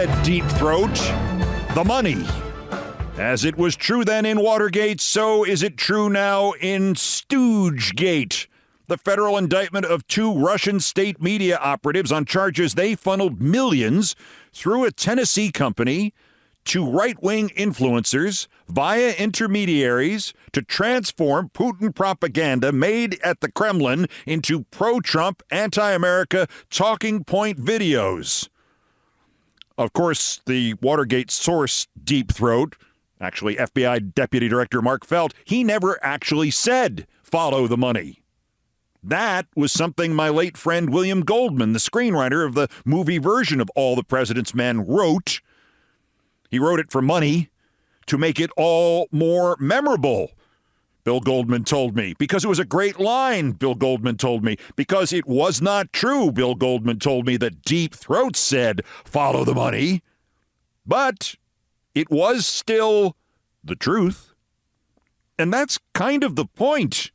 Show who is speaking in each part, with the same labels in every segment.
Speaker 1: said Deep Throat? The money. As it was true then in Watergate, so is it true now in Stooge-Gate, the federal indictment of two Russian state media operatives on charges they funneled millions through a Tennessee company to right-wing influencers via intermediaries to transform Putin propaganda made at the Kremlin into pro-Trump, anti-America talking point videos. Of course, the Watergate source, Deep Throat, actually FBI Deputy Director Mark Felt, he never actually said, follow the money. That was something my late friend William Goldman, the screenwriter of the movie version of All the President's Men, wrote. He wrote it for money to make it all more memorable, Bill Goldman told me, because it was a great line, Bill Goldman told me, because it was not true, Bill Goldman told me, that Deep Throat said, follow the money. But it was still the truth. And that's kind of the point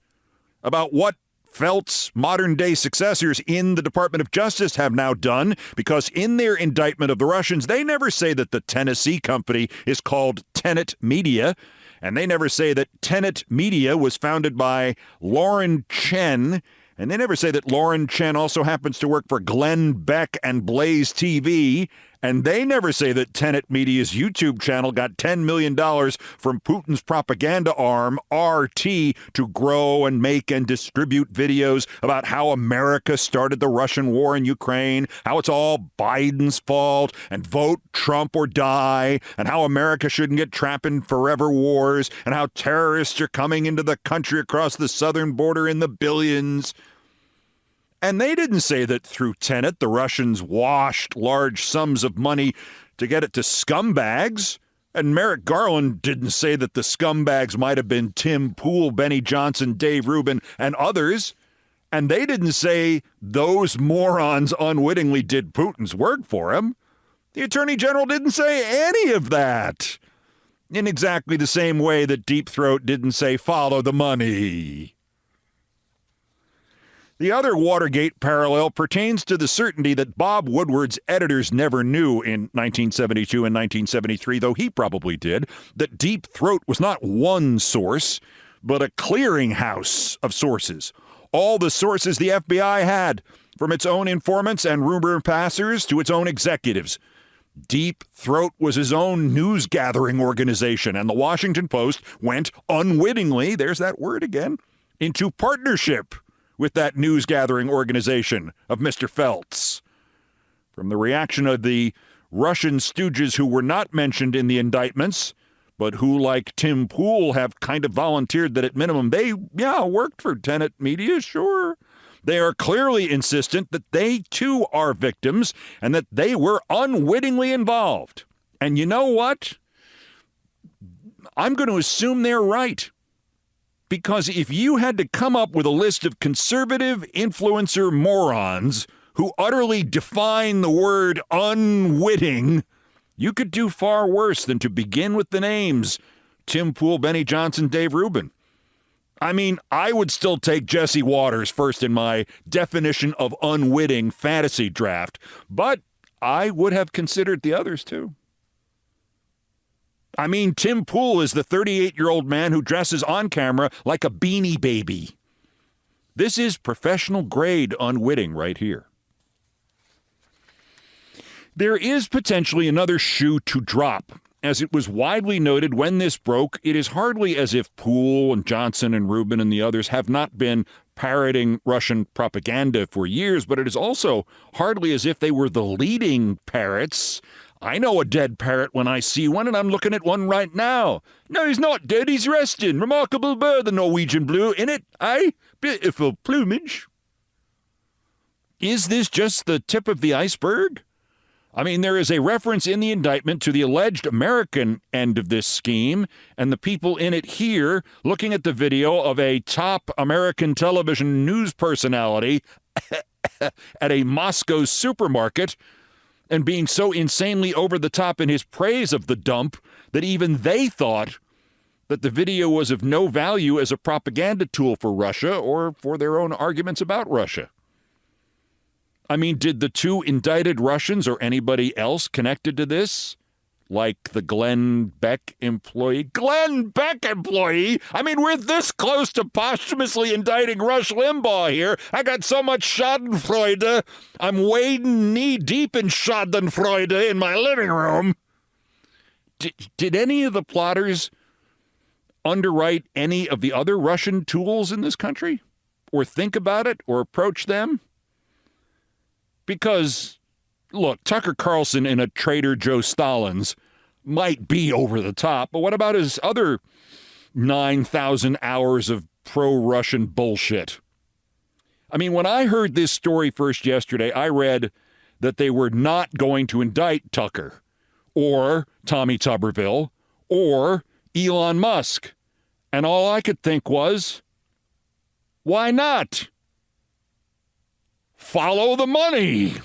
Speaker 1: about what Felt's modern-day successors in the Department of Justice have now done, because in their indictment of the Russians, they never say that the Tennessee company is called Tenet Media, and they never say that Tenet Media was founded by Lauren Chen, and they never say that Lauren Chen also happens to work for Glenn Beck and Blaze TV, and they never say that Tenet Media's YouTube channel got $10 million from Putin's propaganda arm, RT, to grow and make and distribute videos about how America started the Russian war in Ukraine, how it's all Biden's fault, and vote Trump or die, and how America shouldn't get trapped in forever wars, and how terrorists are coming into the country across the southern border in the billions. And they didn't say that through Tenet, the Russians washed large sums of money to get it to scumbags. And Merrick Garland didn't say that the scumbags might have been Tim Pool, Benny Johnson, Dave Rubin, and others. And they didn't say those morons unwittingly did Putin's work for him. The Attorney General didn't say any of that. In exactly the same way that Deep Throat didn't say follow the money. The other Watergate parallel pertains to the certainty that Bob Woodward's editors never knew in 1972 and 1973, though he probably did, that Deep Throat was not one source, but a clearinghouse of sources. All the sources the FBI had, from its own informants and rumor passers to its own executives. Deep Throat was his own news-gathering organization, and the Washington Post went unwittingly, there's that word again, into partnership with that news-gathering organization of Mr. Felt's. From the reaction of the Russian stooges who were not mentioned in the indictments, but who, like Tim Pool, have kind of volunteered that at minimum they, worked for Tenet Media, sure. They are clearly insistent that they, too, are victims and that they were unwittingly involved. And you know what? I'm going to assume they're right. Because if you had to come up with a list of conservative influencer morons who utterly define the word unwitting, you could do far worse than to begin with the names Tim Pool, Benny Johnson, Dave Rubin. I mean, I would still take Jesse Waters first in my definition of unwitting fantasy draft, but I would have considered the others too. I mean, Tim Pool is the 38-year-old man who dresses on camera like a Beanie Baby. This is professional grade unwitting right here. There is potentially another shoe to drop. As it was widely noted when this broke, it is hardly as if Pool and Johnson and Rubin and the others have not been parroting Russian propaganda for years, but it is also hardly as if they were the leading parrots. I know a dead parrot when I see one, and I'm looking at one right now. No, he's not dead, he's resting. Remarkable bird, the Norwegian blue, in it, eh? Beautiful plumage. Is this just the tip of the iceberg? I mean, there is a reference in the indictment to the alleged American end of this scheme, and the people in it here looking at the video of a top American television news personality at a Moscow supermarket and being so insanely over the top in his praise of the dump that even they thought that the video was of no value as a propaganda tool for Russia or for their own arguments about Russia. I mean, did the two indicted Russians or anybody else connected to this, like the Beck employee? Beck employee? I mean, we're this close to posthumously indicting Rush Limbaugh here. I got so much schadenfreude. I'm wading knee-deep in schadenfreude in my living room. Did any of the plotters underwrite any of the other Russian tools in this country? Or think about it? Or approach them? Because, look, Tucker Carlson in a Trader Joe Stalin's might be over the top, but what about his other 9,000 hours of pro-Russian bullshit? I mean, when I heard this story first yesterday, I read that they were not going to indict Tucker or Tommy Tuberville or Elon Musk. And all I could think was, why not? Follow the money.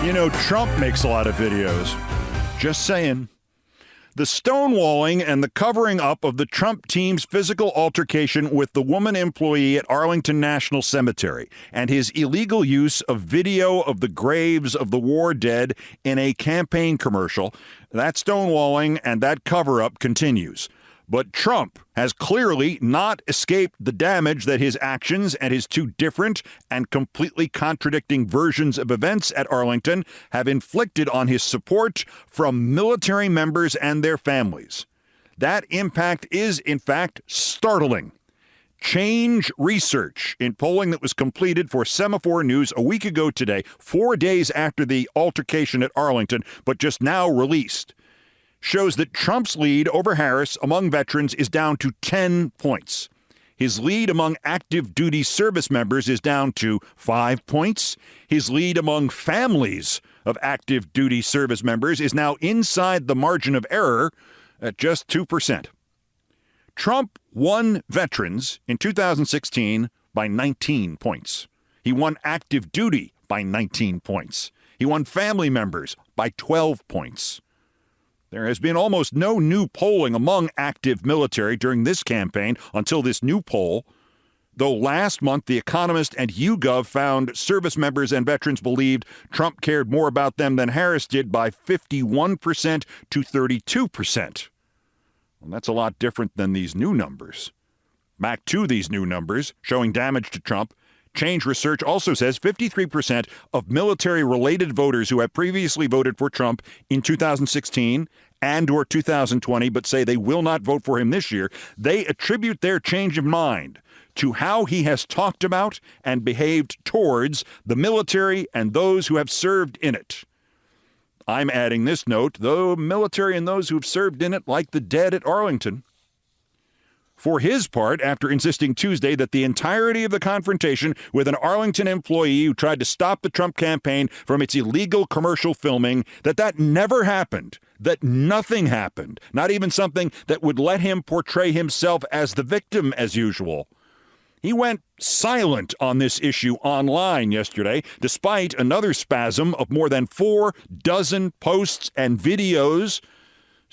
Speaker 1: You know, Trump makes a lot of videos. Just saying. The stonewalling and the covering up of the Trump team's physical altercation with the woman employee at Arlington National Cemetery and his illegal use of video of the graves of the war dead in a campaign commercial, that stonewalling and that cover-up continues. But Trump has clearly not escaped the damage that his actions and his two different and completely contradicting versions of events at Arlington have inflicted on his support from military members and their families. That impact is, in fact, startling. Change Research, in polling that was completed for Semaphore News a week ago today, 4 days after the altercation at Arlington, but just now released, shows that Trump's lead over Harris among veterans is down to 10 points. His lead among active duty service members is down to 5 points. His lead among families of active duty service members is now inside the margin of error at just 2%. Trump won veterans in 2016 by 19 points. He won active duty by 19 points. He won family members by 12 points. There has been almost no new polling among active military during this campaign until this new poll, though last month The Economist and YouGov found service members and veterans believed Trump cared more about them than Harris did by 51% to 32%. Well, that's a lot different than these new numbers. Back to these new numbers showing damage to Trump. Change Research also says 53% of military-related voters who have previously voted for Trump in 2016 and or 2020 but say they will not vote for him this year, they attribute their change of mind to how he has talked about and behaved towards the military and those who have served in it. I'm adding this note, the military and those who have served in it like the dead at Arlington. For his part, after insisting Tuesday that the entirety of the confrontation with an Arlington employee who tried to stop the Trump campaign from its illegal commercial filming, that never happened, that nothing happened, not even something that would let him portray himself as the victim as usual. He went silent on this issue online yesterday, despite another spasm of more than 4 dozen posts and videos.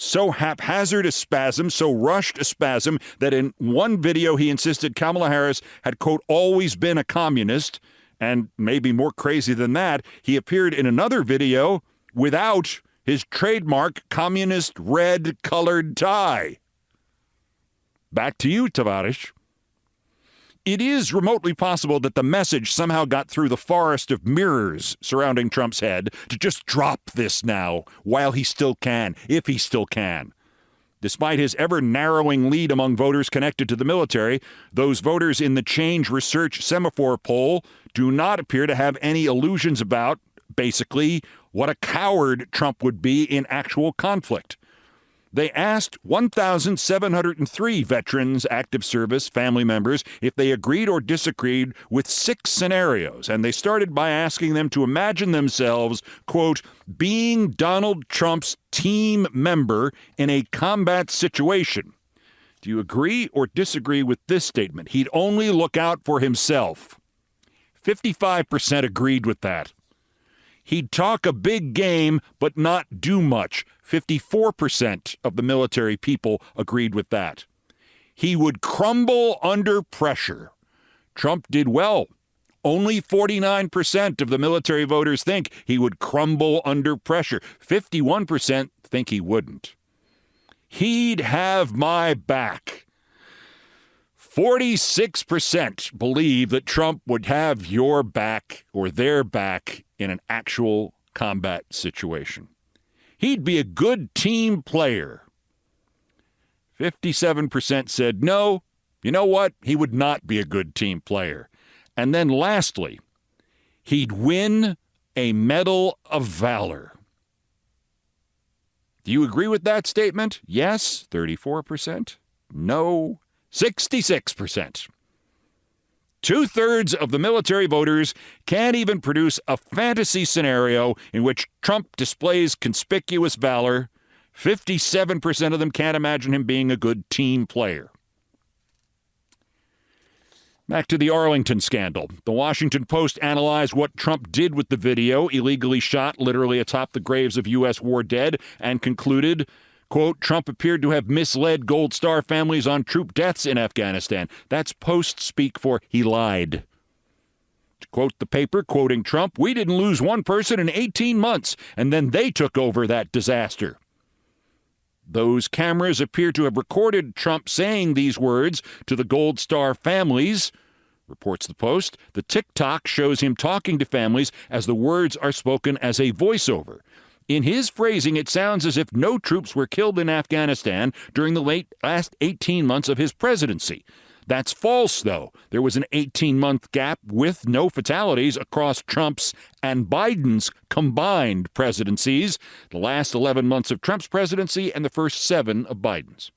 Speaker 1: So haphazard a spasm, so rushed a spasm, that in one video he insisted Kamala Harris had, quote, always been a communist. And maybe more crazy than that, he appeared in another video without his trademark communist red-colored tie. Back to you, Tavarish. It is remotely possible that the message somehow got through the forest of mirrors surrounding Trump's head to just drop this now while he still can, if he still can. Despite his ever-narrowing lead among voters connected to the military, those voters in the Change Research Semaphore poll do not appear to have any illusions about, basically, what a coward Trump would be in actual conflict. They asked 1,703 veterans, active service, family members if they agreed or disagreed with 6 scenarios, and they started by asking them to imagine themselves, quote, being Donald Trump's team member in a combat situation. Do you agree or disagree with this statement? He'd only look out for himself. 55% agreed with that. He'd talk a big game but not do much. 54% of the military people agreed with that. He would crumble under pressure. Trump did well. Only 49% of the military voters think he would crumble under pressure. 51% think he wouldn't. He'd have my back. 46% believe that Trump would have your back or their back in an actual combat situation. He'd be a good team player. 57% said no. You know what? He would not be a good team player. And then lastly, he'd win a Medal of Valor. Do you agree with that statement? Yes, 34%. No, 66%. 2/3 of the military voters can't even produce a fantasy scenario in which Trump displays conspicuous valor. 57% of them can't imagine him being a good team player. Back to the Arlington scandal. The Washington Post analyzed what Trump did with the video, illegally shot literally atop the graves of U.S. war dead, and concluded, quote, Trump appeared to have misled Gold Star families on troop deaths in Afghanistan. That's Post speak for he lied. To quote the paper, quoting Trump, we didn't lose one person in 18 months, and then they took over that disaster. Those cameras appear to have recorded Trump saying these words to the Gold Star families, reports the Post. The TikTok shows him talking to families as the words are spoken as a voiceover. In his phrasing, it sounds as if no troops were killed in Afghanistan during the last 18 months of his presidency. That's false, though. There was an 18-month gap with no fatalities across Trump's and Biden's combined presidencies, the last 11 months of Trump's presidency and the first 7 of Biden's.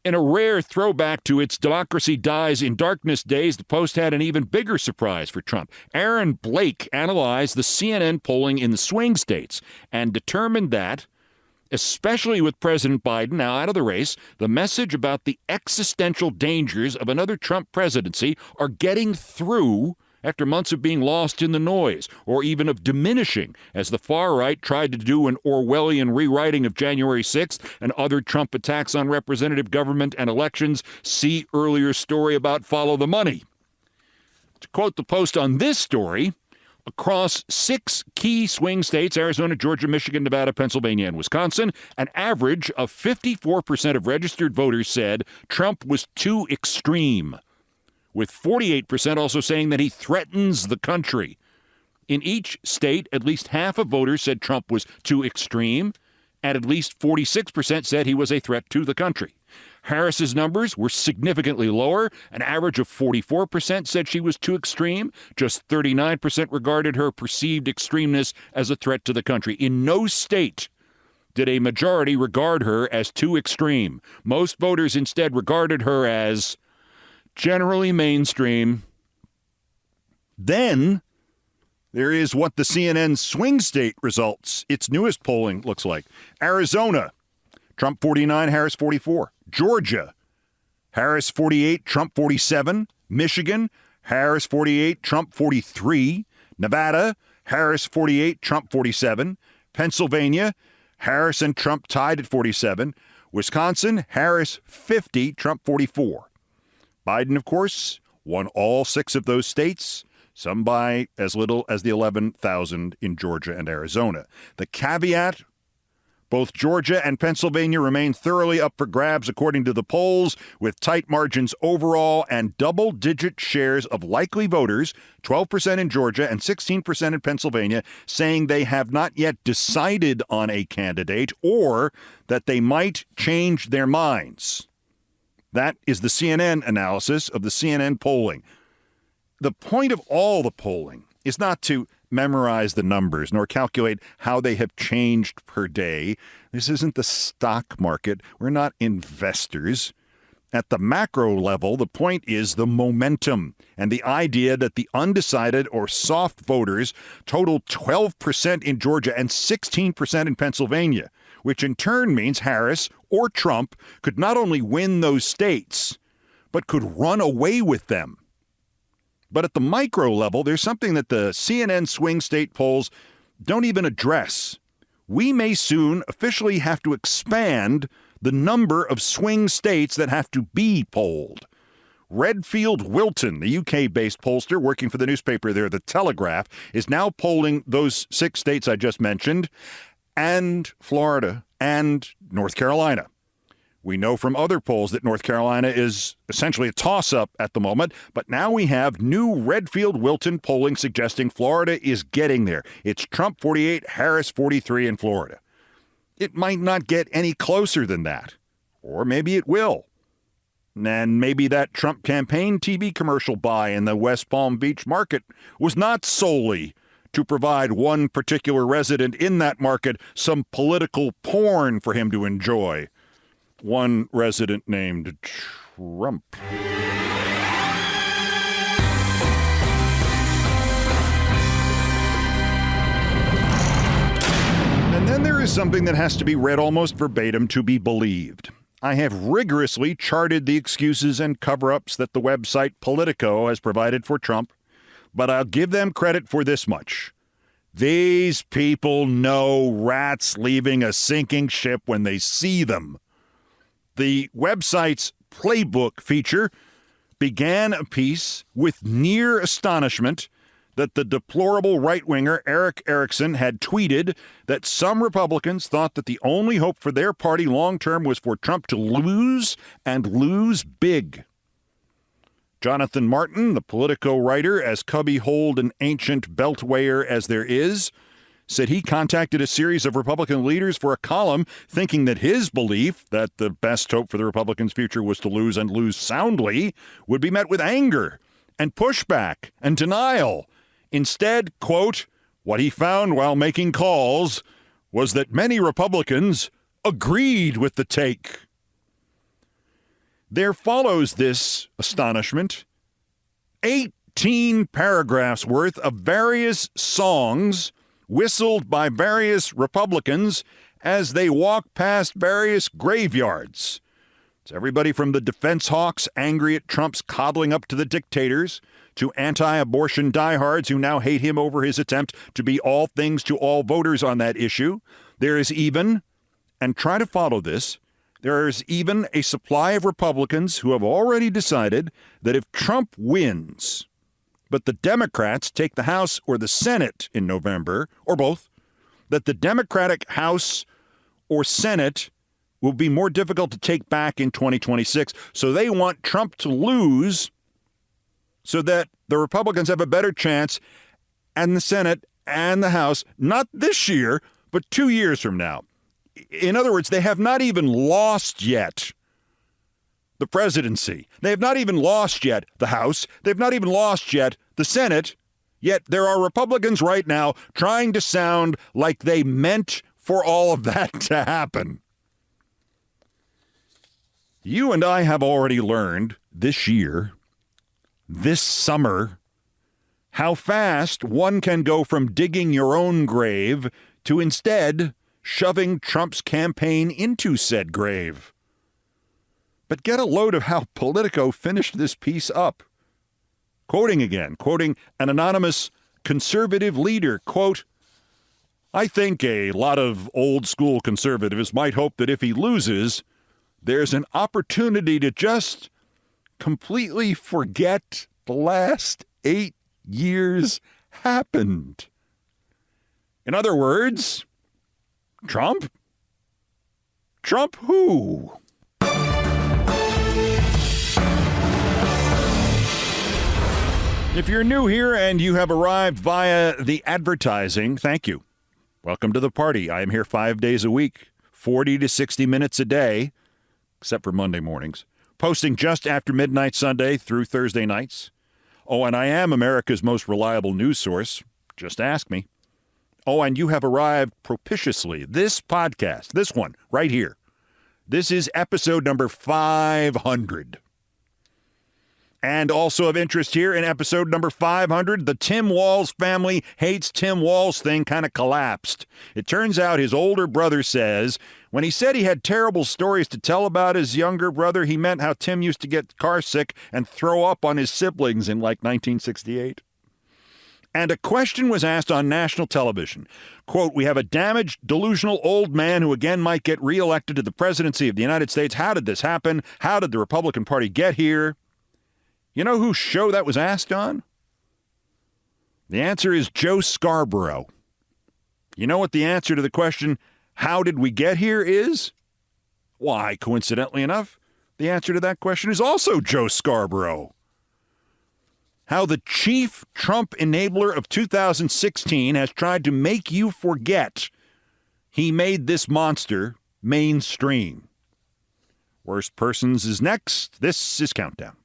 Speaker 1: In a rare throwback to its democracy dies in darkness days, the Post had an even bigger surprise for Trump. Aaron Blake analyzed the CNN polling in the swing states and determined that, especially with President Biden now out of the race, the message about the existential dangers of another Trump presidency are getting through after months of being lost in the noise, or even of diminishing, as the far right tried to do an Orwellian rewriting of January 6th and other Trump attacks on representative government and elections. See earlier story about Follow the Money. To quote the Post on this story, across 6 key swing states, Arizona, Georgia, Michigan, Nevada, Pennsylvania, and Wisconsin, an average of 54% of registered voters said Trump was too extreme, with 48% also saying that he threatens the country. In each state, at least half of voters said Trump was too extreme, and at least 46% said he was a threat to the country. Harris's numbers were significantly lower. An average of 44% said she was too extreme. Just 39% regarded her perceived extremeness as a threat to the country. In no state did a majority regard her as too extreme. Most voters instead regarded her as generally mainstream. Then there is what the CNN swing state results, its newest polling, looks like. Arizona, Trump 49, Harris 44. Georgia, Harris 48, Trump 47. Michigan, Harris 48, Trump 43. Nevada, Harris 48, Trump 47. Pennsylvania, Harris and Trump tied at 47. Wisconsin, Harris 50, Trump 44. Biden, of course, won all 6 of those states, some by as little as the 11,000 in Georgia and Arizona. The caveat, both Georgia and Pennsylvania remain thoroughly up for grabs according to the polls, with tight margins overall and double-digit shares of likely voters, 12% in Georgia and 16% in Pennsylvania, saying they have not yet decided on a candidate or that they might change their minds. That is the CNN analysis of the CNN polling. The point of all the polling is not to memorize the numbers nor calculate how they have changed per day. This isn't the stock market. We're not investors. At the macro level, the point is the momentum and the idea that the undecided or soft voters total 12% in Georgia and 16% in Pennsylvania, which in turn means Harris or Trump could not only win those states, but could run away with them. But at the micro level, there's something that the CNN swing state polls don't even address. We may soon officially have to expand the number of swing states that have to be polled. Redfield Wilton, the UK-based pollster working for the newspaper there, The Telegraph, is now polling those 6 states I just mentioned, and Florida and North Carolina. We know from other polls that North Carolina is essentially a toss-up at the moment, but now we have new Redfield Wilton polling suggesting Florida is getting there. It's Trump 48, Harris 43 in Florida. It might not get any closer than that, or maybe it will. And maybe that Trump campaign TV commercial buy in the West Palm Beach market was not solely to provide one particular resident in that market some political porn for him to enjoy. One resident named Trump. And then there is something that has to be read almost verbatim to be believed. I have rigorously charted the excuses and cover-ups that the website Politico has provided for Trump, but I'll give them credit for this much. These people know rats leaving a sinking ship when they see them. The website's playbook feature began a piece with near astonishment that the deplorable right-winger Eric Erickson had tweeted that some Republicans thought that the only hope for their party long-term was for Trump to lose and lose big. Jonathan Martin, the Politico writer, as cubbyholed an ancient beltwayer as there is, said he contacted a series of Republican leaders for a column thinking that his belief that the best hope for the Republicans' future was to lose and lose soundly would be met with anger and pushback and denial. Instead, quote, what he found while making calls was that many Republicans agreed with the take. There follows this astonishment 18 paragraphs worth of various songs whistled by various Republicans as they walk past various graveyards. It's everybody from the defense hawks angry at Trump's coddling up to the dictators to anti-abortion diehards who now hate him over his attempt to be all things to all voters on that issue. There is even, and try to follow this, there is even a supply of Republicans who have already decided that if Trump wins, but the Democrats take the House or the Senate in November, or both, that the Democratic House or Senate will be more difficult to take back in 2026. So they want Trump to lose so that the Republicans have a better chance and the Senate and the House, not this year, but 2 years from now. In other words, they have not even lost yet the presidency. They have not even lost yet the House. They've not even lost yet the Senate. Yet there are Republicans right now trying to sound like they meant for all of that to happen. You and I have already learned this year, this summer, how fast one can go from digging your own grave to instead shoving Trump's campaign into said grave. But get a load of how Politico finished this piece up. Quoting an anonymous conservative leader, quote, I think a lot of old school conservatives might hope that if he loses, there's an opportunity to just completely forget the last 8 years happened. In other words, Trump? Trump who? If you're new here and you have arrived via the advertising, thank you. Welcome to the party. I am here 5 days a week, 40 to 60 minutes a day, except for Monday mornings, posting just after midnight Sunday through Thursday nights. Oh, and I am America's most reliable news source. Just ask me. Oh, and you have arrived propitiously. This podcast, this one right here, this is episode number 500. And also of interest here in episode number 500, the Tim Walz family hates Tim Walz thing kind of collapsed. It turns out his older brother says when he said he had terrible stories to tell about his younger brother, he meant how Tim used to get car sick and throw up on his siblings in like 1968. And a question was asked on national television. Quote, we have a damaged, delusional old man who again might get reelected to the presidency of the United States. How did this happen? How did the Republican Party get here? You know whose show that was asked on? The answer is Joe Scarborough. You know what the answer to the question, how did we get here, is? Why, coincidentally enough, the answer to that question is also Joe Scarborough. How the chief Trump enabler of 2016 has tried to make you forget he made this monster mainstream. Worst Persons is next. This is Countdown.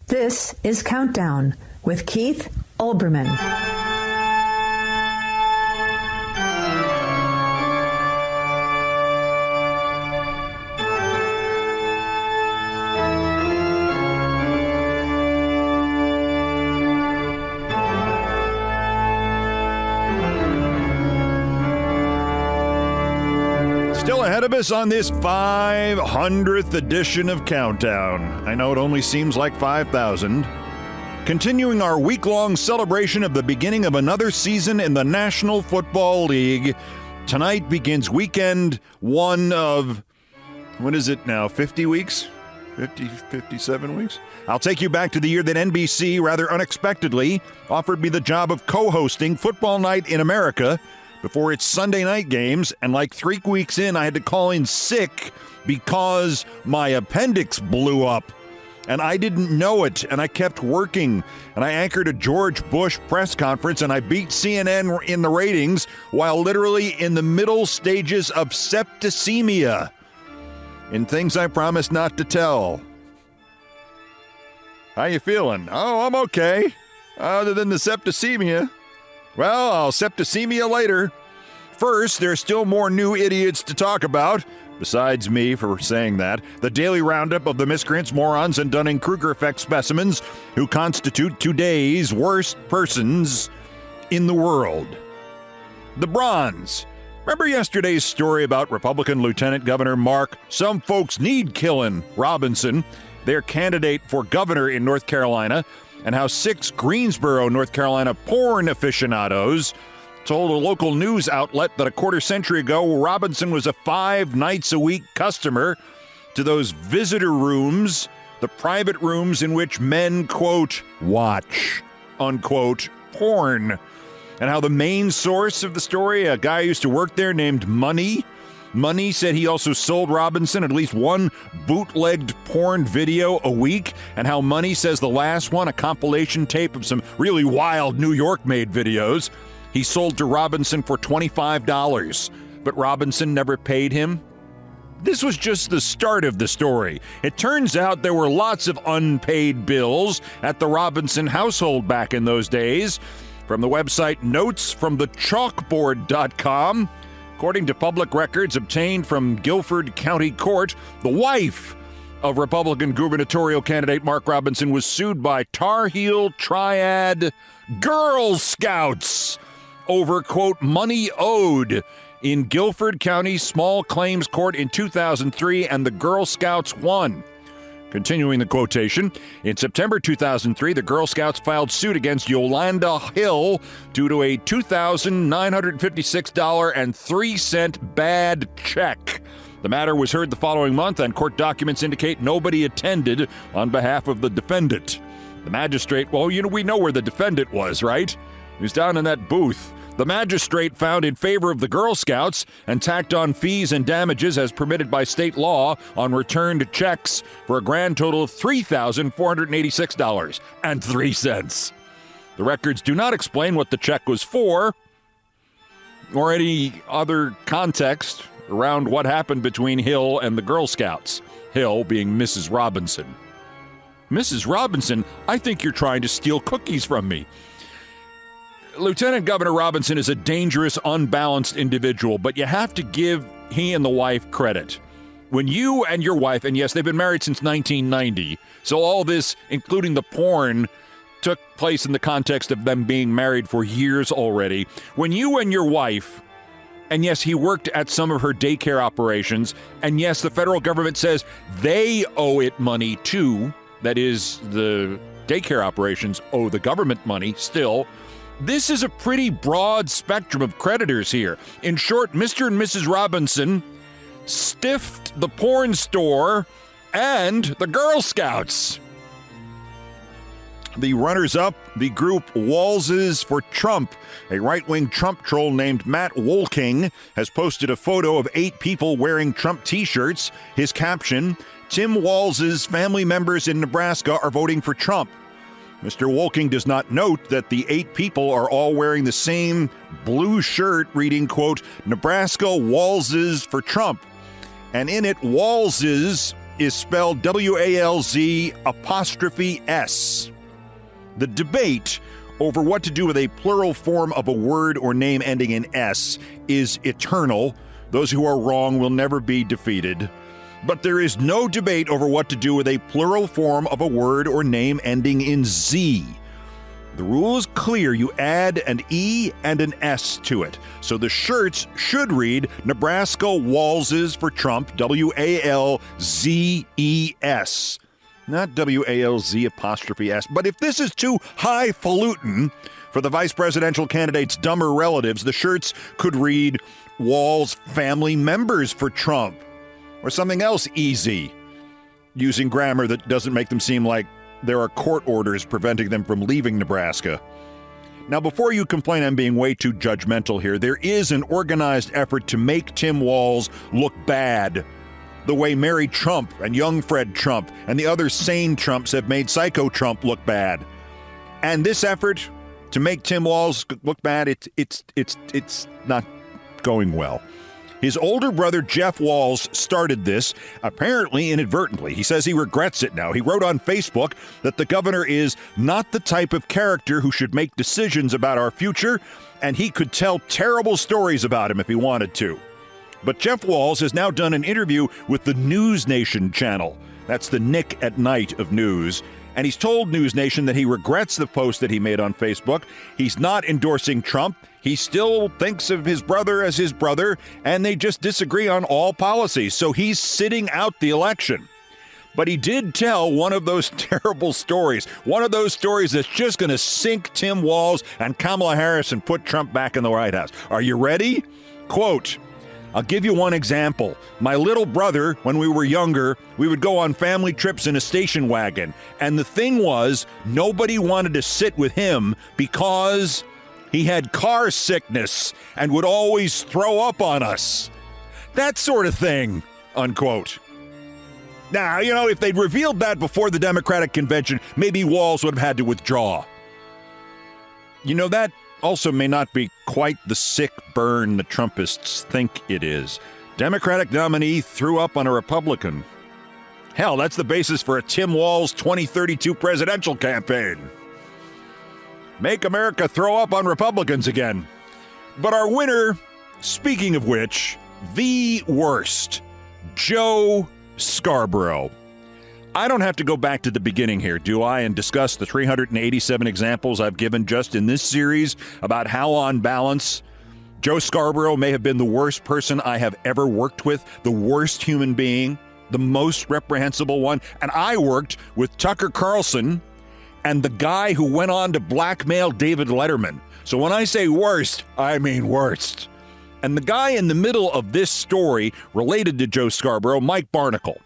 Speaker 2: This is Countdown with Keith Olbermann.
Speaker 1: Still ahead of us on this 500th edition of Countdown. I know it only seems like 5,000. Continuing our week-long celebration of the beginning of another season in the National Football League. Tonight begins weekend one of, what is it now, 50 weeks? 57 weeks? I'll take you back to the year that NBC, rather unexpectedly, offered me the job of co-hosting Football Night in America before its Sunday night games, and like 3 weeks in, I had to call in sick because my appendix blew up. And I didn't know it, and I kept working. And I anchored a George Bush press conference, and I beat CNN in the ratings while literally in the middle stages of septicemia. In things I promised not to tell. How you feeling? Oh, I'm okay. Other than the septicemia. Well, I'll septicemia later. First, there's still more new idiots to talk about, besides me for saying that. The daily roundup of the miscreants, morons, and Dunning-Kruger effect specimens who constitute today's worst persons in the world. The Bronze. Remember yesterday's story about Republican Lieutenant Governor Mark, some folks need killin', Robinson, their candidate for governor in North Carolina, and how 6 Greensboro, North Carolina porn aficionados told a local news outlet that a quarter century ago, Robinson was a 5 nights a week customer to those visitor rooms, the private rooms in which men, quote, watch, unquote, porn. And how the main source of the story, a guy who used to work there named Money said he also sold Robinson at least one bootlegged porn video a week, and how Money says the last one, a compilation tape of some really wild New York-made videos, he sold to Robinson for $25, but Robinson never paid him. This was just the start of the story. It turns out there were lots of unpaid bills at the Robinson household back in those days. From the website notesfromthechalkboard.com, according to public records obtained from Guilford County Court, the wife of Republican gubernatorial candidate Mark Robinson was sued by Tar Heel Triad Girl Scouts over, quote, money owed in Guilford County Small Claims Court in 2003, and the Girl Scouts won. Continuing the quotation, in September 2003, the Girl Scouts filed suit against Yolanda Hill due to a $2,956.03 bad check. The matter was heard the following month, and court documents indicate nobody attended on behalf of the defendant. The magistrate, well, we know where the defendant was, right? He was down in that booth. The magistrate found in favor of the Girl Scouts and tacked on fees and damages as permitted by state law on returned checks for a grand total of $3,486.03. The records do not explain what the check was for or any other context around what happened between Hill and the Girl Scouts, Hill being Mrs. Robinson. Mrs. Robinson, I think you're trying to steal cookies from me. Lieutenant Governor Robinson is a dangerous, unbalanced individual, but you have to give he and the wife credit. when you and your wife, and yes, they've been married since 1990, so all this, including the porn, took place in the context of them being married for years already. When you and your wife, and yes, he worked at some of her daycare operations, and yes, the federal government says they owe it money too, that is, the daycare operations owe the government money still. This is a pretty broad spectrum of creditors here. In short, Mr. and Mrs. Robinson stiffed the porn store and the Girl Scouts. The runners-up, the group Wallses for Trump. A right-wing Trump troll named Matt Wolking has posted a photo of 8 people wearing Trump t-shirts. His caption, Tim Walls's family members in Nebraska are voting for Trump. Mr. Wolking does not note that the 8 people are all wearing the same blue shirt reading, quote, Nebraska Wallses for Trump. And in it, Wallses is spelled W-A-L-Z''S. The debate over what to do with a plural form of a word or name ending in S is eternal. Those who are wrong will never be defeated. But there is no debate over what to do with a plural form of a word or name ending in Z. The rule is clear. You add an E and an S to it. So the shirts should read Nebraska Wallses for Trump, W-A-L-Z-E-S. Not W-A-L-Z''S. But if this is too highfalutin for the vice presidential candidate's dumber relatives, the shirts could read Walls family members for Trump. Or something else easy, using grammar that doesn't make them seem like there are court orders preventing them from leaving Nebraska. Now, before you complain I'm being way too judgmental here, there is an organized effort to make Tim Walz look bad, the way Mary Trump and young Fred Trump and the other sane Trumps have made Psycho Trump look bad. And this effort to make Tim Walz look bad, it's not going well. His older brother, Jeff Walz, started this, apparently inadvertently. He says he regrets it now. He wrote on Facebook that the governor is not the type of character who should make decisions about our future, and he could tell terrible stories about him if he wanted to. But Jeff Walz has now done an interview with the News Nation channel. That's the Nick at Night of news. And he's told News Nation that he regrets the post that he made on Facebook. He's not endorsing Trump. He still thinks of his brother as his brother, and they just disagree on all policies. So he's sitting out the election. But he did tell one of those terrible stories, one of those stories that's just going to sink Tim Walz and Kamala Harris and put Trump back in the White House. Are you ready? Quote, I'll give you one example. My little brother, when we were younger, we would go on family trips in a station wagon. And the thing was, nobody wanted to sit with him because he had car sickness and would always throw up on us. That sort of thing, unquote. Now, you know, if they'd revealed that before the Democratic convention, maybe Walz would have had to withdraw. You know, that also may not be quite the sick burn the Trumpists think it is. Democratic nominee threw up on a Republican. Hell, that's the basis for a Tim Walz 2032 presidential campaign. Make America throw up on Republicans again. But our winner, speaking of which, the worst, Joe Scarborough. I don't have to go back to the beginning here, do I, and discuss the 387 examples I've given just in this series about how, on balance, Joe Scarborough may have been the worst person I have ever worked with, the worst human being, the most reprehensible one. And I worked with Tucker Carlson and the guy who went on to blackmail David Letterman. So when I say worst, I mean worst. And the guy in the middle of this story related to Joe Scarborough, Mike Barnicle.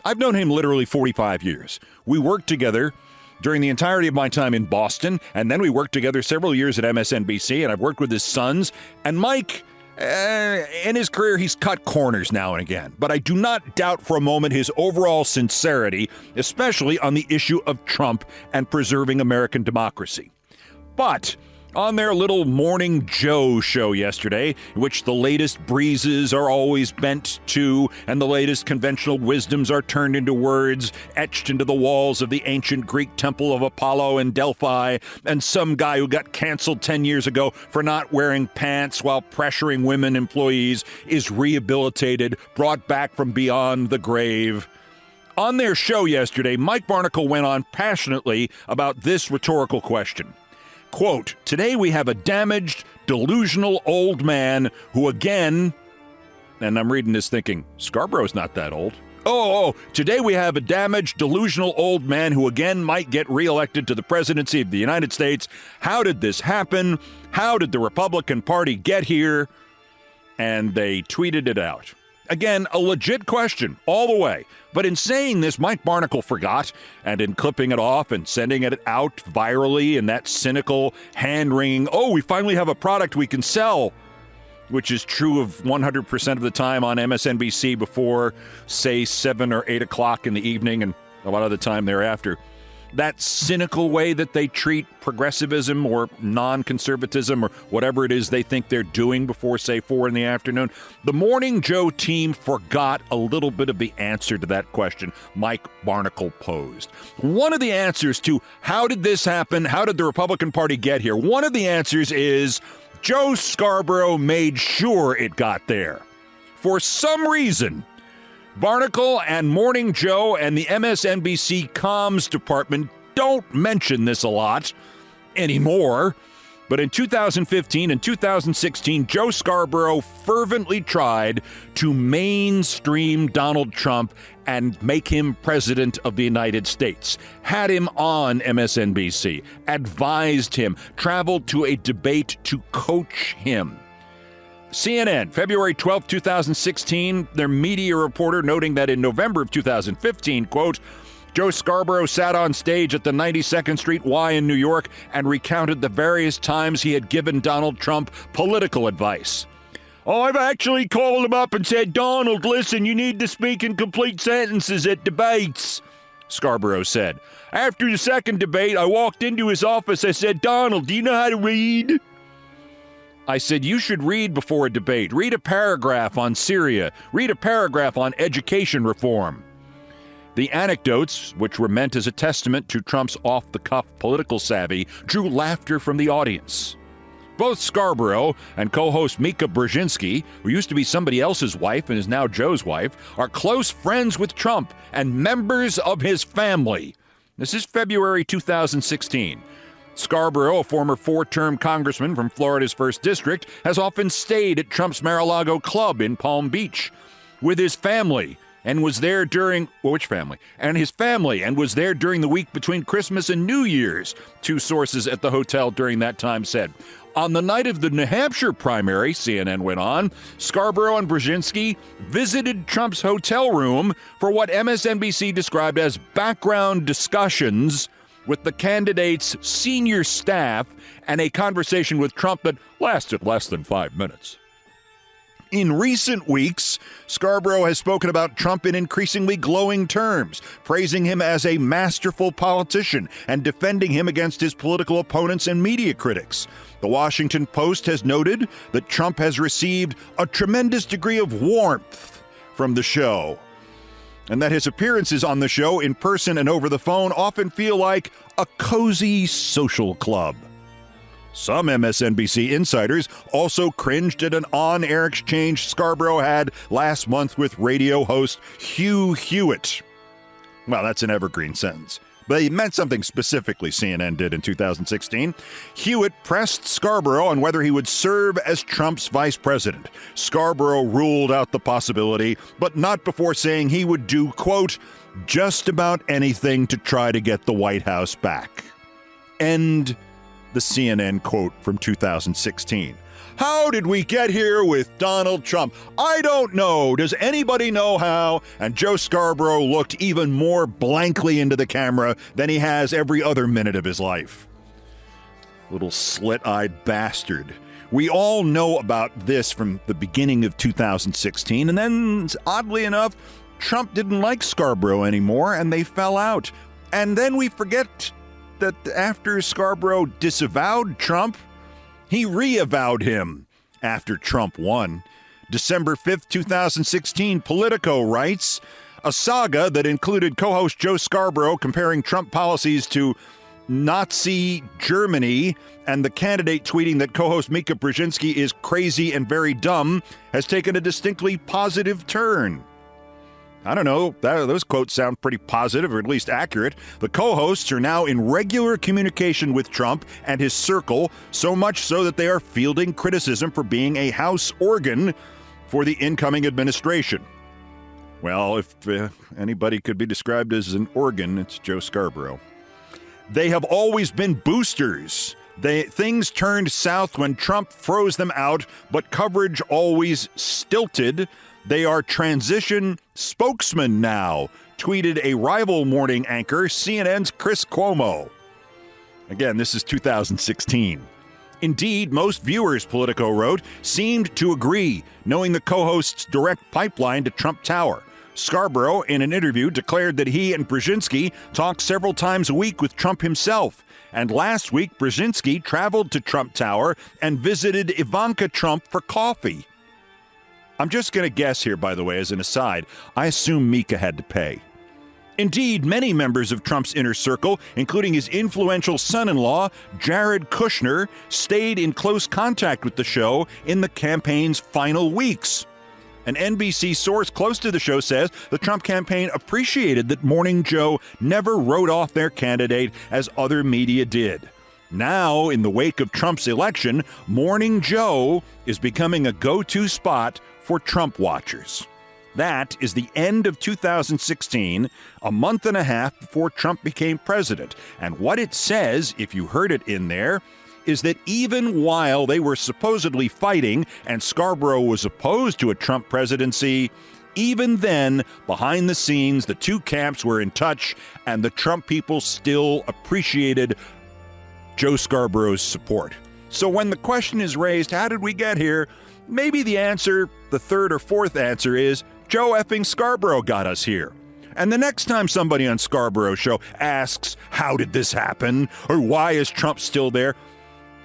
Speaker 1: I've known him literally 45 years. We worked together during the entirety of my time in Boston, and then we worked together several years at MSNBC, and I've worked with his sons. And Mike, in his career, he's cut corners now and again. But I do not doubt for a moment his overall sincerity, especially on the issue of Trump and preserving American democracy. But on their little Morning Joe show yesterday, in which the latest breezes are always bent to and the latest conventional wisdoms are turned into words etched into the walls of the ancient Greek temple of Apollo in Delphi, and some guy who got canceled 10 years ago for not wearing pants while pressuring women employees is rehabilitated, brought back from beyond the grave. On their show yesterday, Mike Barnicle went on passionately about this rhetorical question. Quote, today we have a damaged, delusional old man who again, and I'm reading this thinking, Scarborough's not that old. Today we have a damaged, delusional old man who again might get reelected to the presidency of the United States. How did this happen? How did the Republican Party get here? And they tweeted it out. Again, a legit question all the way. But in saying this, Mike Barnicle forgot, and in clipping it off and sending it out virally in that cynical, hand-wringing, we finally have a product we can sell, which is true of 100% of the time on MSNBC before, say, 7 or 8 o'clock in the evening and a lot of the time thereafter. That cynical way that they treat progressivism or non-conservatism or whatever it is they think they're doing before, say, 4 in the afternoon. The Morning Joe team forgot a little bit of the answer to that question Mike Barnicle posed. One of the answers to how did this happen, how did the Republican Party get here, one of the answers is Joe Scarborough made sure it got there. For some reason, Barnicle and Morning Joe and the MSNBC comms department don't mention this a lot anymore, but in 2015 and 2016, Joe Scarborough fervently tried to mainstream Donald Trump and make him president of the United States, had him on MSNBC, advised him, traveled to a debate to coach him. CNN, February 12, 2016, their media reporter noting that in November of 2015, quote, Joe Scarborough sat on stage at the 92nd Street Y in New York and recounted the various times he had given Donald Trump political advice. I've actually called him up and said, Donald, listen, you need to speak in complete sentences at debates, Scarborough said. After the second debate, I walked into his office. I said, Donald, do you know how to read? I said, you should read before a debate. Read a paragraph on Syria. Read a paragraph on education reform. The anecdotes, which were meant as a testament to Trump's off-the-cuff political savvy, drew laughter from the audience. Both Scarborough and co-host Mika Brzezinski, who used to be somebody else's wife and is now Joe's wife, are close friends with Trump and members of his family. This is February 2016. Scarborough, a former 4-term congressman from Florida's 1st District, has often stayed at Trump's Mar-a-Lago club in Palm Beach with his family and was there during, his family and was there during the week between Christmas and New Year's, 2 sources at the hotel during that time said. On the night of the New Hampshire primary, CNN went on, Scarborough and Brzezinski visited Trump's hotel room for what MSNBC described as background discussions with the candidate's senior staff and a conversation with Trump that lasted less than 5 minutes. In recent weeks, Scarborough has spoken about Trump in increasingly glowing terms, praising him as a masterful politician and defending him against his political opponents and media critics. The Washington Post has noted that Trump has received a tremendous degree of warmth from the show, and that his appearances on the show in person and over the phone often feel like a cozy social club. Some MSNBC insiders also cringed at an on-air exchange Scarborough had last month with radio host Hugh Hewitt. Well, that's an evergreen sentence, but he meant something specifically, CNN did in 2016. Hewitt pressed Scarborough on whether he would serve as Trump's vice president. Scarborough ruled out the possibility, but not before saying he would do, quote, just about anything to try to get the White House back. End the CNN quote from 2016. How did we get here with Donald Trump? I don't know. Does anybody know how? And Joe Scarborough looked even more blankly into the camera than he has every other minute of his life. Little slit-eyed bastard. We all know about this from the beginning of 2016, and then, oddly enough, Trump didn't like Scarborough anymore, and they fell out. And then we forget that after Scarborough disavowed Trump He re-avowed him after Trump won. December 5th, 2016, Politico writes, a saga that included co-host Joe Scarborough comparing Trump policies to Nazi Germany and the candidate tweeting that co-host Mika Brzezinski is crazy and very dumb has taken a distinctly positive turn. I don't know, those quotes sound pretty positive, or at least accurate. The co-hosts are now in regular communication with Trump and his circle, so much so that they are fielding criticism for being a house organ for the incoming administration. Well, if anybody could be described as an organ, it's Joe Scarborough. They have always been boosters. Things turned south when Trump froze them out, but coverage always stilted. They are transition spokesmen now, tweeted a rival morning anchor, CNN's Chris Cuomo. Again, this is 2016. Indeed, most viewers, Politico wrote, seemed to agree, knowing the co-host's direct pipeline to Trump Tower. Scarborough, in an interview, declared that he and Brzezinski talked several times a week with Trump himself. And last week, Brzezinski traveled to Trump Tower and visited Ivanka Trump for coffee. I'm just going to guess here, by the way, as an aside, I assume Mika had to pay. Indeed, many members of Trump's inner circle, including his influential son-in-law, Jared Kushner, stayed in close contact with the show in the campaign's final weeks. An NBC source close to the show says the Trump campaign appreciated that Morning Joe never wrote off their candidate as other media did. Now, in the wake of Trump's election, Morning Joe is becoming a go-to spot for Trump watchers. That is the end of 2016, a month and a half before Trump became president. And what it says, if you heard it in there, is that even while they were supposedly fighting and Scarborough was opposed to a Trump presidency, even then, behind the scenes, the two camps were in touch and the Trump people still appreciated Joe Scarborough's support. So when the question is raised, how did we get here? Maybe the answer, the third or fourth answer is, Joe effing Scarborough got us here. And the next time somebody on Scarborough's show asks, how did this happen? Or why is Trump still there?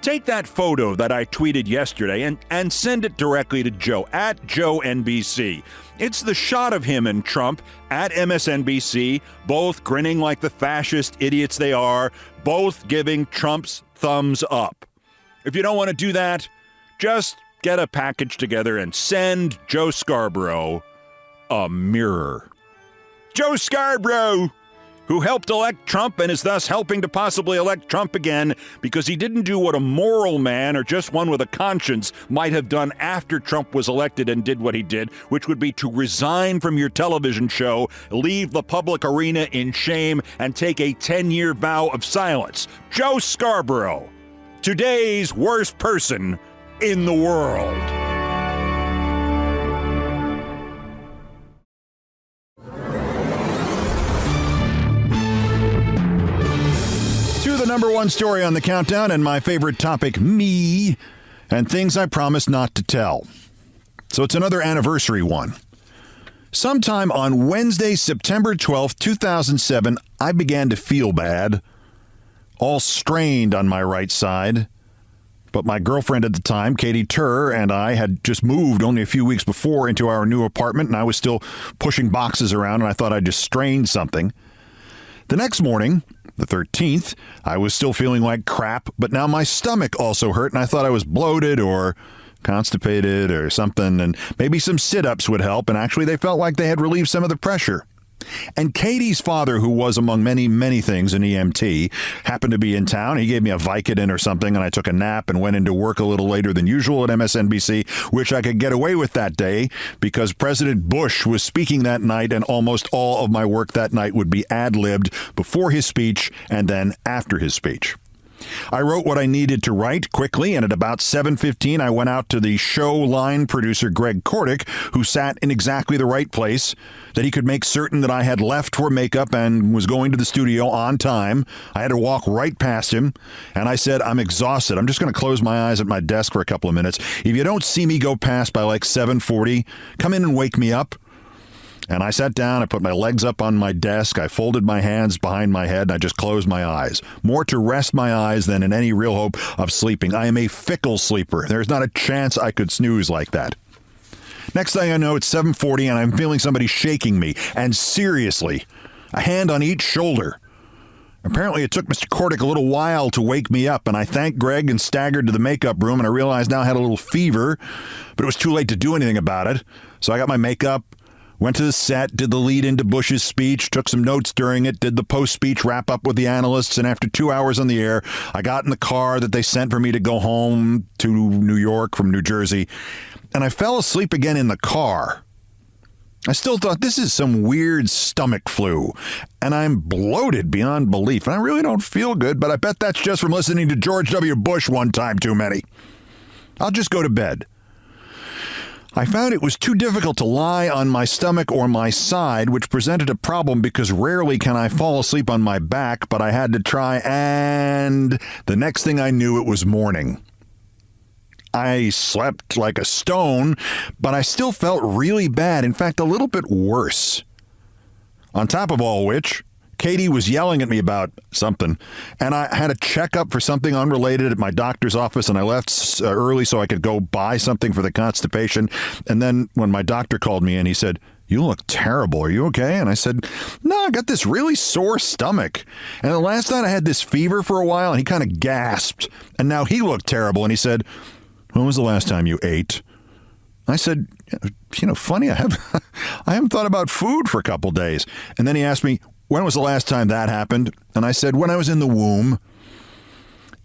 Speaker 1: Take that photo that I tweeted yesterday and send it directly to Joe, at JoeNBC. It's the shot of him and Trump at MSNBC, both grinning like the fascist idiots they are, both giving Trump's thumbs up. If you don't want to do that, just get a package together and send Joe Scarborough a mirror. Joe Scarborough, who helped elect Trump and is thus helping to possibly elect Trump again because he didn't do what a moral man or just one with a conscience might have done after Trump was elected and did what he did, which would be to resign from your television show, leave the public arena in shame, and take a 10-year vow of silence. Joe Scarborough, today's worst person in the world. To the number one story on the countdown and my favorite topic, me, and things I promised not to tell. So it's another anniversary one. Sometime on Wednesday, September 12th, 2007, I began to feel bad, all strained on my right side. But my girlfriend at the time, Katie Turr, and I had just moved only a few weeks before into our new apartment, and I was still pushing boxes around, and I thought I'd just strained something. The next morning, the 13th, I was still feeling like crap, but now my stomach also hurt, and I thought I was bloated or constipated or something, and maybe some sit-ups would help, and actually they felt like they had relieved some of the pressure. And Katie's father, who was among many, many things an EMT, happened to be in town. He gave me a Vicodin or something, and I took a nap and went into work a little later than usual at MSNBC, which I could get away with that day because President Bush was speaking that night, and almost all of my work that night would be ad-libbed before his speech and then after his speech. I wrote what I needed to write quickly, and at about 7:15, I went out to the show line producer, Greg Kordick, who sat in exactly the right place, that he could make certain that I had left for makeup and was going to the studio on time. I had to walk right past him, and I said, I'm exhausted. I'm just going to close my eyes at my desk for a couple of minutes. If you don't see me go past by like 7:40, come in and wake me up. And I sat down, I put my legs up on my desk, I folded my hands behind my head, and I just closed my eyes. More to rest my eyes than in any real hope of sleeping. I am a fickle sleeper. There's not a chance I could snooze like that. Next thing I know, it's 7:40, and I'm feeling somebody shaking me. And seriously, a hand on each shoulder. Apparently, it took Mr. Kordick a little while to wake me up, and I thanked Greg and staggered to the makeup room, and I realized now I had a little fever, but it was too late to do anything about it. So I got my makeup, went to the set, did the lead into Bush's speech, took some notes during it, did the post-speech wrap-up with the analysts, and after 2 hours on the air, I got in the car that they sent for me to go home to New York from New Jersey, and I fell asleep again in the car. I still thought this is some weird stomach flu, and I'm bloated beyond belief, and I really don't feel good, but I bet that's just from listening to George W. Bush one time too many. I'll just go to bed. I found it was too difficult to lie on my stomach or my side, which presented a problem because rarely can I fall asleep on my back, but I had to try, and the next thing I knew, it was morning. I slept like a stone, but I still felt really bad. In fact, a little bit worse. On top of all which, Katie was yelling at me about something, and I had a checkup for something unrelated at my doctor's office, and I left early so I could go buy something for the constipation. And then when my doctor called me in, he said, "You look terrible. Are you okay?" And I said, "No, I got this really sore stomach. And the last night I had this fever for a while," and he kind of gasped. And now he looked terrible, and he said, "When was the last time you ate?" I said, funny, I haven't thought about food for a couple days. And then he asked me, when was the last time that happened? And I said, when I was in the womb.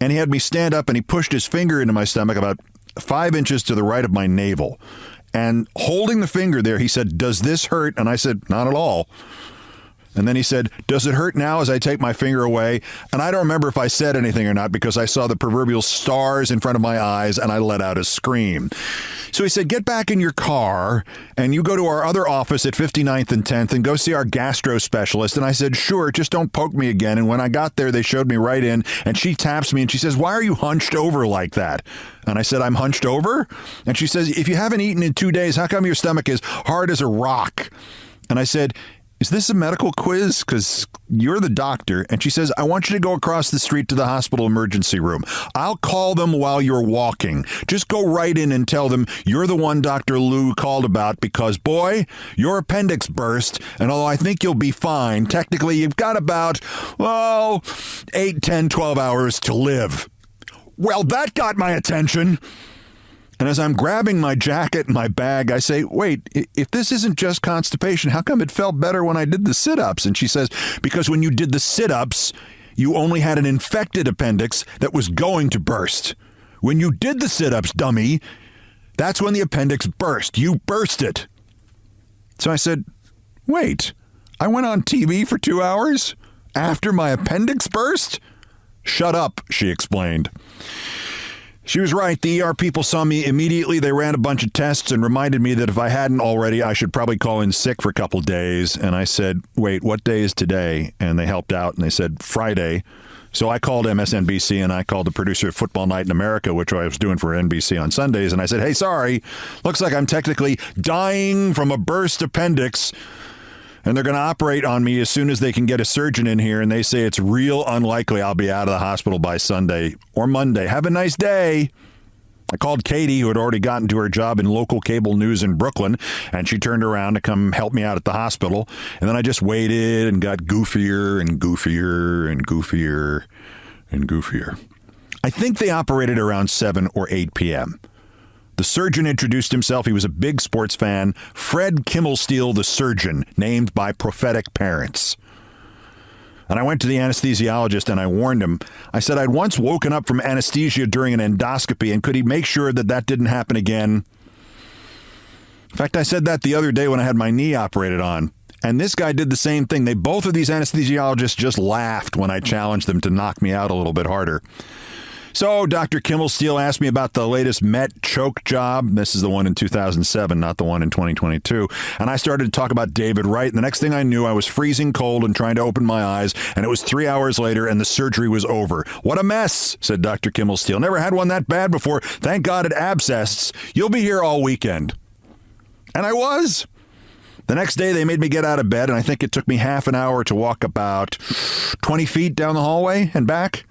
Speaker 1: And he had me stand up, and he pushed his finger into my stomach about 5 inches to the right of my navel. And holding the finger there, he said, "Does this hurt?" And I said, "Not at all." And then he said, "Does it hurt now as I take my finger away?" And I don't remember if I said anything or not because I saw the proverbial stars in front of my eyes and I let out a scream. So he said, "Get back in your car and you go to our other office at 59th and 10th and go see our gastro specialist." And I said, "Sure, just don't poke me again." And when I got there, they showed me right in, and she taps me and she says, "Why are you hunched over like that?" And I said, "I'm hunched over?" And she says, "If you haven't eaten in 2 days, how come your stomach is hard as a rock?" And I said, "Is this a medical quiz? Because you're the doctor." And she says, "I want you to go across the street to the hospital emergency room. I'll call them while you're walking. Just go right in and tell them you're the one Dr. Lou called about because, boy, your appendix burst. And although I think you'll be fine, technically you've got about, 8, 10, 12 hours to live." Well, that got my attention. And as I'm grabbing my jacket and my bag, I say, "Wait, if this isn't just constipation, how come it felt better when I did the sit-ups?" And she says, "Because when you did the sit-ups, you only had an infected appendix that was going to burst. When you did the sit-ups, dummy, that's when the appendix burst. You burst it." So I said, "Wait, I went on TV for 2 hours after my appendix burst?" "Shut up," she explained. She was right. The ER people saw me immediately. They ran a bunch of tests and reminded me that if I hadn't already, I should probably call in sick for a couple days. And I said, "Wait, what day is today?" And they helped out and they said, "Friday." So I called MSNBC and I called the producer of Football Night in America, which I was doing for NBC on Sundays. And I said, "Hey, sorry, looks like I'm technically dying from a burst appendix. And they're going to operate on me as soon as they can get a surgeon in here. And they say it's real unlikely I'll be out of the hospital by Sunday or Monday. Have a nice day." I called Katie, who had already gotten to her job in local cable news in Brooklyn, and she turned around to come help me out at the hospital. And then I just waited and got goofier and goofier and goofier and goofier. I think they operated around 7 or 8 p.m. The surgeon introduced himself. He was a big sports fan. Fred Kimmelstein, the surgeon, named by prophetic parents. And I went to the anesthesiologist and I warned him. I said I'd once woken up from anesthesia during an endoscopy, and could he make sure that that didn't happen again? In fact, I said that the other day when I had my knee operated on. And this guy did the same thing. Both of these anesthesiologists just laughed when I challenged them to knock me out a little bit harder. So Dr. Kimmelstein asked me about the latest Met choke job. This is the one in 2007, not the one in 2022. And I started to talk about David Wright. And the next thing I knew, I was freezing cold and trying to open my eyes. And it was 3 hours later and the surgery was over. "What a mess," said Dr. Kimmelstein. "Never had one that bad before. Thank God it abscessed. You'll be here all weekend." And I was. The next day, they made me get out of bed, and I think it took me half an hour to walk about 20 feet down the hallway and back.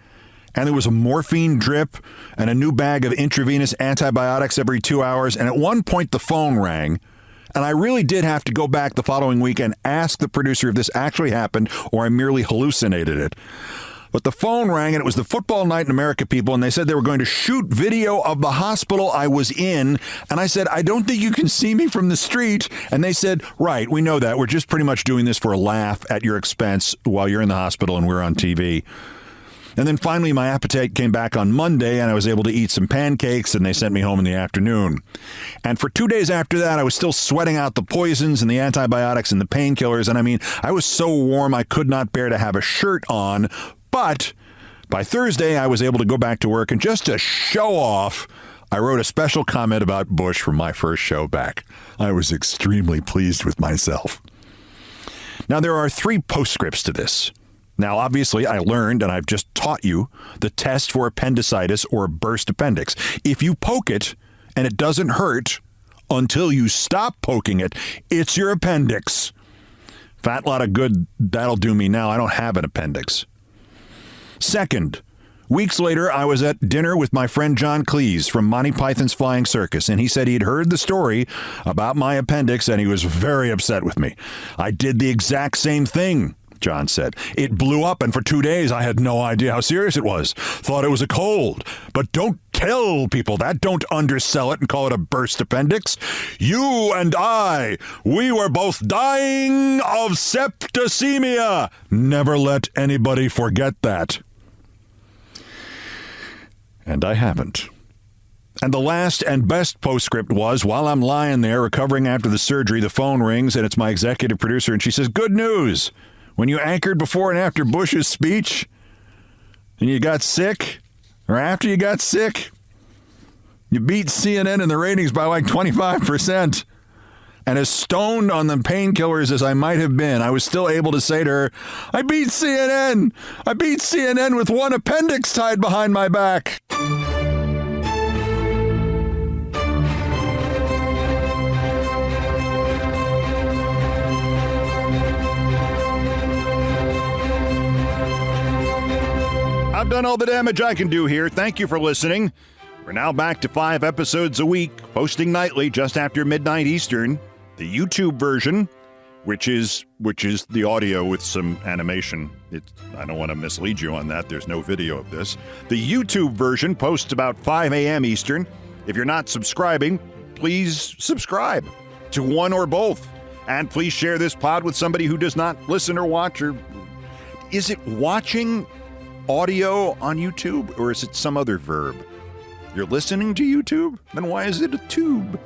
Speaker 1: And there was a morphine drip and a new bag of intravenous antibiotics every 2 hours. And at one point, the phone rang. And I really did have to go back the following week and ask the producer if this actually happened or I merely hallucinated it. But the phone rang, and it was the Football Night in America people, and they said they were going to shoot video of the hospital I was in. And I said, I don't think you can see me from the street. And they said, right, we know that. We're just pretty much doing this for a laugh at your expense while you're in the hospital and we're on TV. And then finally, my appetite came back on Monday, and I was able to eat some pancakes, and they sent me home in the afternoon. And for 2 days after that, I was still sweating out the poisons and the antibiotics and the painkillers. And I mean, I was so warm I could not bear to have a shirt on. But by Thursday, I was able to go back to work, and just to show off, I wrote a special comment about Bush from my first show back. I was extremely pleased with myself. Now, there are 3 postscripts to this. Now, obviously, I learned, and I've just taught you, the test for appendicitis or a burst appendix. If you poke it and it doesn't hurt until you stop poking it, it's your appendix. Fat lot of good, that'll do me now. I don't have an appendix. Second, weeks later, I was at dinner with my friend John Cleese from Monty Python's Flying Circus, and he said he'd heard the story about my appendix, and he was very upset with me. I did the exact same thing, John said. It blew up, and for 2 days, I had no idea how serious it was. Thought it was a cold. But don't tell people that. Don't undersell it and call it a burst appendix. You and I, we were both dying of septicemia. Never let anybody forget that. And I haven't. And the last and best postscript was, while I'm lying there recovering after the surgery, the phone rings, and it's my executive producer, and she says, good news. When you anchored before and after Bush's speech, and you got sick, or after you got sick, you beat CNN in the ratings by like 25%. And as stoned on the painkillers as I might have been, I was still able to say to her, I beat CNN. I beat CNN with one appendix tied behind my back. I've done all the damage I can do here. Thank you for listening. We're now back to 5 episodes a week, posting nightly just after midnight Eastern. The YouTube version, which is the audio with some animation. I don't want to mislead you on that. There's no video of this. The YouTube version posts about 5 a.m. Eastern. If you're not subscribing, please subscribe to one or both. And please share this pod with somebody who does not listen or watch. Or is it watching audio on YouTube, or is it some other verb? You're listening to YouTube? Then why is it a tube?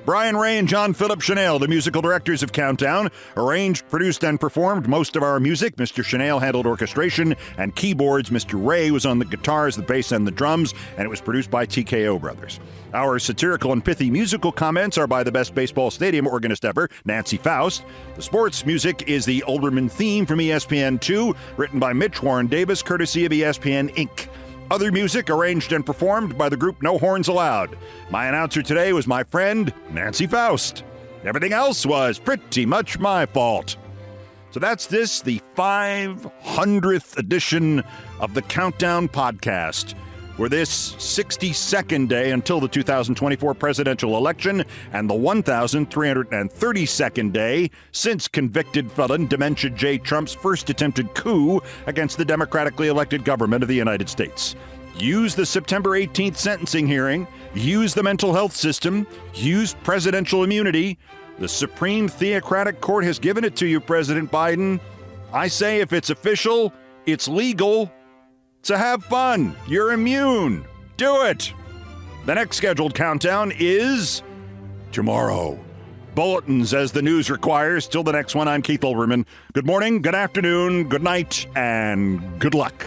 Speaker 1: Brian Ray and John Philip Chanel, the musical directors of Countdown, arranged, produced, and performed most of our music. Mr. Chanel handled orchestration and keyboards. Mr. Ray was on the guitars, the bass, and the drums, and it was produced by TKO Brothers. Our satirical and pithy musical comments are by the best baseball stadium organist ever, Nancy Faust. The sports music is the Olbermann theme from ESPN2, written by Mitch Warren Davis, courtesy of ESPN Inc. Other music arranged and performed by the group No Horns Allowed. My announcer today was my friend, Nancy Faust. Everything else was pretty much my fault. So that's this, the 500th edition of the Countdown Podcast, for this 62nd day until the 2024 presidential election and the 1,332nd day since convicted felon Dementia J. Trump's first attempted coup against the democratically elected government of the United States. Use the September 18th sentencing hearing, use the mental health system, use presidential immunity. The Supreme Theocratic Court has given it to you, President Biden. I say if it's official, it's legal. So have fun. You're immune. Do it. The next scheduled countdown is tomorrow. Bulletins as the news requires. Till the next one, I'm Keith Olbermann. Good morning, good afternoon, good night, and good luck.